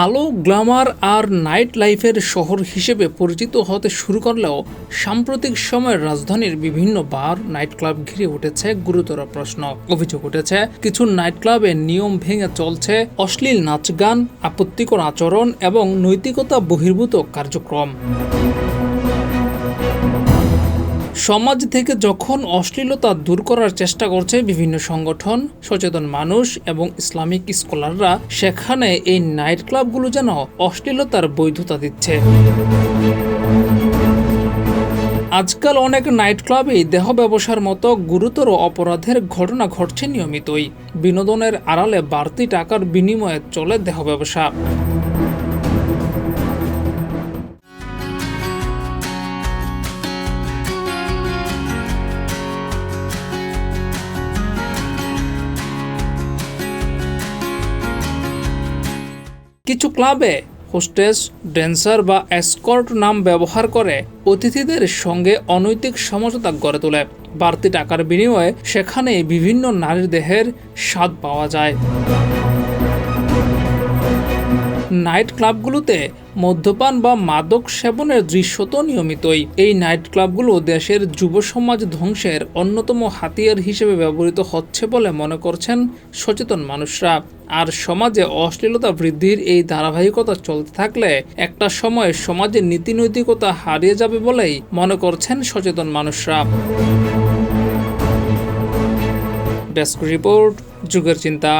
আলো, গ্ল্যামার আর নাইট লাইফের শহর হিসেবে পরিচিত হতে শুরু করলেও সাম্প্রতিক সময়ে রাজধানীর বিভিন্ন বার, নাইট ক্লাব ঘিরে উঠেছে গুরুতর প্রশ্ন। অভিযোগ উঠেছে কিছু নাইট ক্লাবে নিয়ম ভেঙে চলছে অশ্লীল নাচ গান, আপত্তিকর আচরণ এবং নৈতিকতা বহির্ভূত কার্যক্রম। সমাজ থেকে যখন অশ্লীলতা দূর করার চেষ্টা করছে বিভিন্ন সংগঠন, সচেতন মানুষ এবং ইসলামিক স্কলাররা, সেখানে এই নাইট ক্লাবগুলো যেন অশ্লীলতার বৈধতা দিচ্ছে। আজকাল অনেক নাইট ক্লাবেই দেহ ব্যবসার মতো গুরুতর অপরাধের ঘটনা ঘটছে নিয়মিতই। বিনোদনের আড়ালে বাড়তি টাকার বিনিময়ে চলে দেহ ব্যবসা। কিছু ক্লাবে হোস্টেস, ড্যান্সার বা এসকর্ট নাম ব্যবহার করে অতিথিদের সঙ্গে অনৈতিক সমঝোতা গড়ে তোলে। বাড়তি টাকার বিনিময়ে সেখানে বিভিন্ন নারীর দেহের স্বাদ পাওয়া যায়। নাইট ক্লাবগুলোতে মদ্যপান বা মাদক সেবনের দৃশ্য তো নিয়মিতই। এই নাইট ক্লাবগুলো দেশের যুব সমাজ ধ্বংসের অন্যতম হাতিয়ার হিসেবে ব্যবহৃত হচ্ছে বলে মনে করছেন সচেতন মানুষরা। আর সমাজে অশ্লীলতা বৃদ্ধির এই ধারাবাহিকতা চলতে থাকলে একটা সময় সমাজের নীতি নৈতিকতা হারিয়ে যাবে বলেই মনে করছেন সচেতন মানুষরা। ডেস্ক রিপোর্ট, যুগের চিন্তা।